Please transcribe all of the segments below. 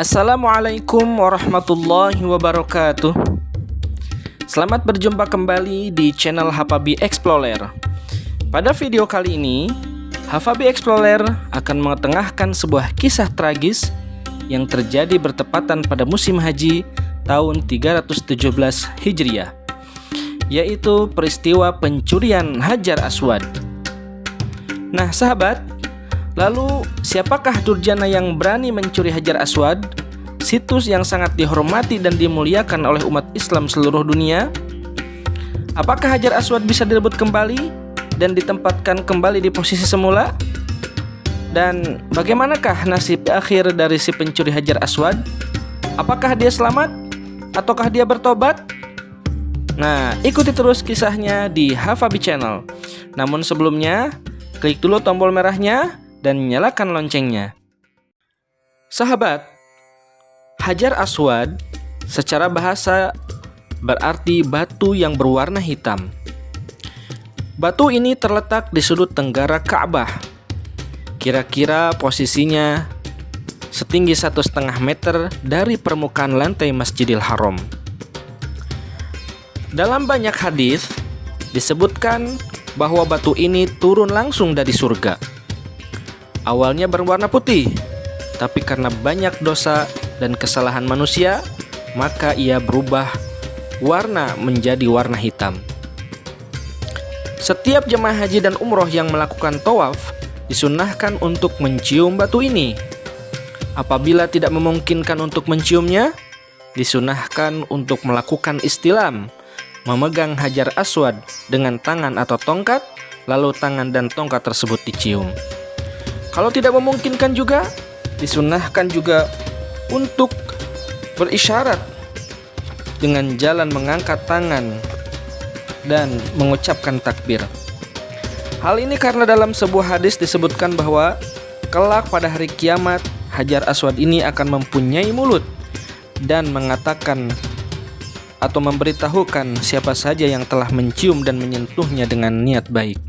Assalamualaikum warahmatullahi wabarakatuh. Selamat berjumpa kembali di channel Hafabi Explorer. Pada video kali ini, Hafabi Explorer akan mengetengahkan sebuah kisah tragis yang terjadi bertepatan pada musim haji tahun 317 Hijriah, yaitu peristiwa pencurian Hajar Aswad. Nah sahabat, lalu siapakah durjana yang berani mencuri Hajar Aswad, situs yang sangat dihormati dan dimuliakan oleh umat Islam seluruh dunia? Apakah Hajar Aswad bisa direbut kembali dan ditempatkan kembali di posisi semula? Dan bagaimanakah nasib akhir dari si pencuri Hajar Aswad? Apakah dia selamat? Ataukah dia bertobat? Nah, ikuti terus kisahnya di Hafabi Channel. Namun sebelumnya, klik dulu tombol merahnya dan nyalakan loncengnya. Sahabat, Hajar Aswad secara bahasa berarti batu yang berwarna hitam. Batu ini terletak di sudut tenggara Ka'bah. Kira-kira posisinya setinggi 1,5 meter dari permukaan lantai Masjidil Haram. Dalam banyak hadis disebutkan bahwa batu ini turun langsung dari surga. Awalnya berwarna putih, tapi karena banyak dosa dan kesalahan manusia, maka ia berubah warna menjadi warna hitam. Setiap jemaah haji dan umroh yang melakukan tawaf disunahkan untuk mencium batu ini. Apabila tidak memungkinkan untuk menciumnya, disunahkan untuk melakukan istilam, memegang Hajar Aswad dengan tangan atau tongkat, lalu tangan dan tongkat tersebut dicium. Kalau tidak memungkinkan juga, disunahkan juga untuk berisyarat dengan jalan mengangkat tangan dan mengucapkan takbir. Hal ini karena dalam sebuah hadis disebutkan bahwa kelak pada hari kiamat, Hajar Aswad ini akan mempunyai mulut dan mengatakan atau memberitahukan siapa saja yang telah mencium dan menyentuhnya dengan niat baik.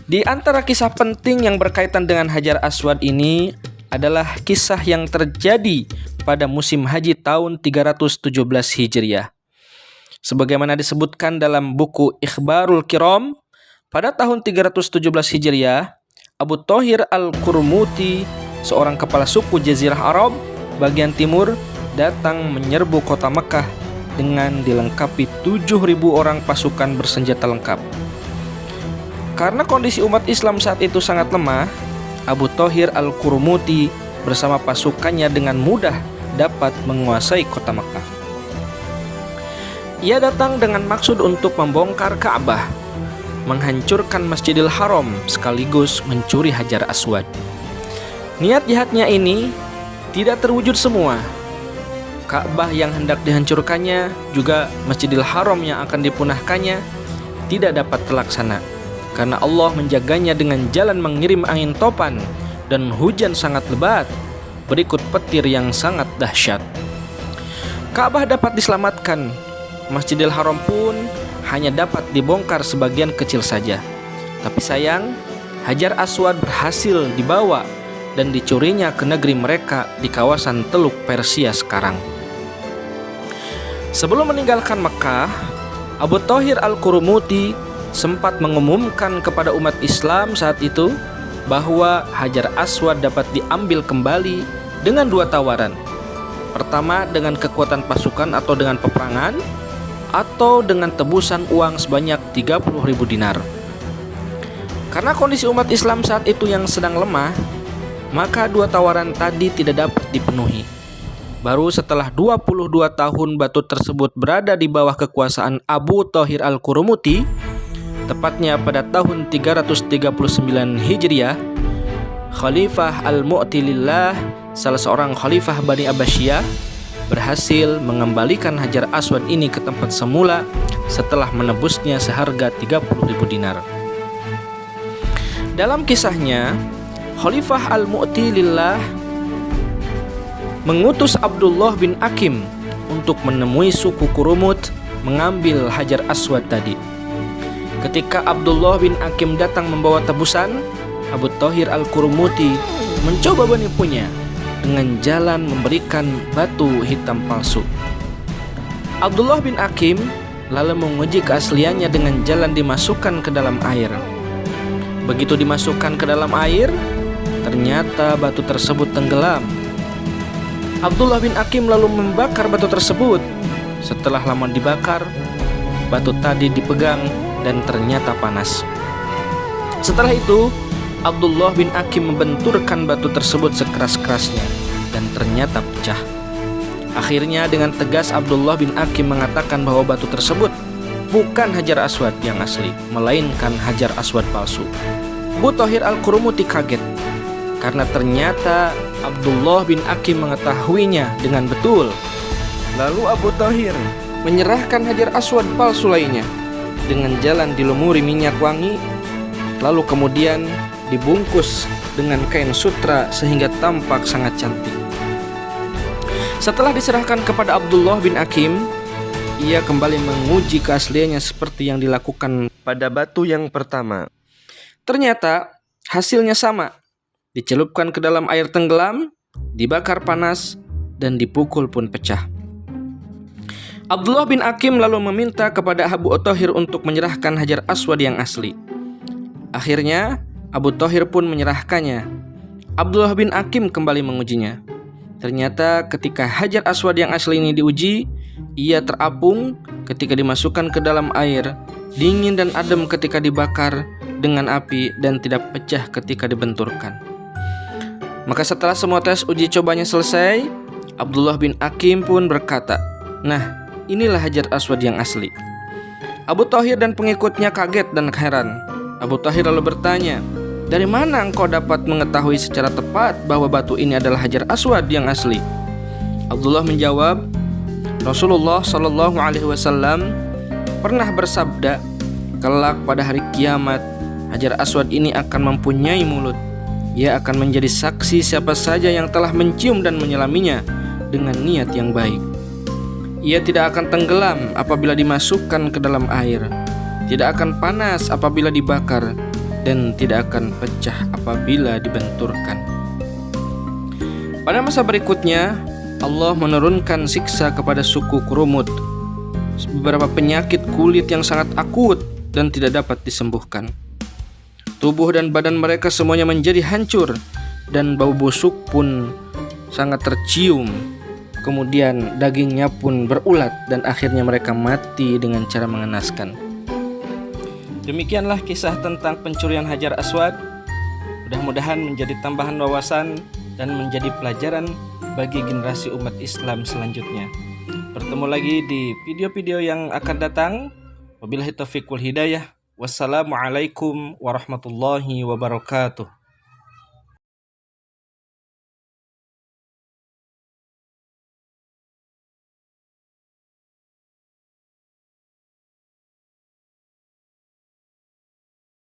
Di antara kisah penting yang berkaitan dengan Hajar Aswad ini adalah kisah yang terjadi pada musim haji tahun 317 Hijriah. Sebagaimana disebutkan dalam buku Ikhbarul Kiram, pada tahun 317 Hijriah, Abu Thahir Al-Qurmuti, seorang kepala suku Jazirah Arab bagian timur, datang menyerbu kota Mekah dengan dilengkapi 7.000 orang pasukan bersenjata lengkap. Karena kondisi umat Islam saat itu sangat lemah, Abu Thahir Al-Qurmuti bersama pasukannya dengan mudah dapat menguasai kota Mekah. Ia datang dengan maksud untuk membongkar Ka'bah, menghancurkan Masjidil Haram sekaligus mencuri Hajar Aswad. Niat jahatnya ini tidak terwujud semua. Ka'bah yang hendak dihancurkannya, juga Masjidil Haram yang akan dipunahkannya, tidak dapat terlaksana karena Allah menjaganya dengan jalan mengirim angin topan dan hujan sangat lebat, berikut petir yang sangat dahsyat. Ka'bah dapat diselamatkan, Masjidil Haram pun hanya dapat dibongkar sebagian kecil saja. Tapi sayang, Hajar Aswad berhasil dibawa dan dicurinya ke negeri mereka di kawasan Teluk Persia sekarang. Sebelum meninggalkan Mekah, Abu Thahir Al-Qurmuti sempat mengumumkan kepada umat Islam saat itu bahwa Hajar Aswad dapat diambil kembali dengan dua tawaran. Pertama, dengan kekuatan pasukan atau dengan peperangan, atau dengan tebusan uang sebanyak 30.000 dinar. Karena kondisi umat Islam saat itu yang sedang lemah, maka dua tawaran tadi tidak dapat dipenuhi. Baru setelah 22 tahun batu tersebut berada di bawah kekuasaan Abu Thahir Al-Qurmuti, tepatnya pada tahun 339 Hijriah, Khalifah Al-Mu'tilillah, salah seorang khalifah Bani Abbasiyah, berhasil mengembalikan Hajar Aswad ini ke tempat semula setelah menebusnya seharga 30.000 dinar. Dalam kisahnya, Khalifah Al-Mu'tilillah mengutus Abdullah bin Hakim untuk menemui suku Qurumut mengambil Hajar Aswad tadi. Ketika Abdullah bin Hakim datang membawa tebusan, Abu Thahir Al-Qurmuti mencoba menipunya dengan jalan memberikan batu hitam palsu. Abdullah bin Hakim lalu menguji keasliannya dengan jalan dimasukkan ke dalam air. Begitu dimasukkan ke dalam air, ternyata batu tersebut tenggelam. Abdullah bin Hakim lalu membakar batu tersebut. Setelah lama dibakar, batu tadi dipegang dan ternyata panas. Setelah itu, Abdullah bin Hakim membenturkan batu tersebut sekeras-kerasnya dan ternyata pecah. Akhirnya dengan tegas Abdullah bin Hakim mengatakan bahwa batu tersebut bukan Hajar Aswad yang asli, melainkan Hajar Aswad palsu. Abu Thahir Al-Qurmuti kaget karena ternyata Abdullah bin Hakim mengetahuinya dengan betul. Lalu Abu Thahir menyerahkan Hajar Aswad palsu lainnya dengan jalan dilumuri minyak wangi, lalu kemudian dibungkus dengan kain sutra sehingga tampak sangat cantik. Setelah diserahkan kepada Abdullah bin Hakim, ia kembali menguji keasliannya seperti yang dilakukan pada batu yang pertama. Ternyata hasilnya sama. Dicelupkan ke dalam air tenggelam, dibakar panas, dan dipukul pun pecah. Abdullah bin Hakim lalu meminta kepada Abu Thahir untuk menyerahkan Hajar Aswad yang asli. Akhirnya Abu Thahir pun menyerahkannya. Abdullah bin Hakim kembali mengujinya. Ternyata ketika Hajar Aswad yang asli ini diuji, ia terapung ketika dimasukkan ke dalam air, dingin dan adem ketika dibakar dengan api, dan tidak pecah ketika dibenturkan. Maka setelah semua tes uji cobanya selesai, Abdullah bin Hakim pun berkata, "Nah, inilah Hajar Aswad yang asli." Abu Thahir dan pengikutnya kaget dan heran. Abu Thahir lalu bertanya, "Dari mana engkau dapat mengetahui secara tepat bahwa batu ini adalah Hajar Aswad yang asli?" Abdullah menjawab, "Rasulullah Shallallahu Alaihi Wasallam pernah bersabda, kelak pada hari kiamat, Hajar Aswad ini akan mempunyai mulut. Ia akan menjadi saksi siapa saja yang telah mencium dan menyelaminya dengan niat yang baik. Ia tidak akan tenggelam apabila dimasukkan ke dalam air, tidak akan panas apabila dibakar, dan tidak akan pecah apabila dibenturkan." Pada masa berikutnya, Allah menurunkan siksa kepada suku Qurmut, beberapa penyakit kulit yang sangat akut dan tidak dapat disembuhkan. Tubuh dan badan mereka semuanya menjadi hancur, dan bau busuk pun sangat tercium. Kemudian dagingnya pun berulat, dan akhirnya mereka mati dengan cara mengenaskan. Demikianlah kisah tentang pencurian Hajar Aswad. Mudah-mudahan menjadi tambahan wawasan dan menjadi pelajaran bagi generasi umat Islam selanjutnya. Bertemu lagi di video-video yang akan datang. Wabillahi taufiq wal hidayah. Wassalamualaikum warahmatullahi wabarakatuh.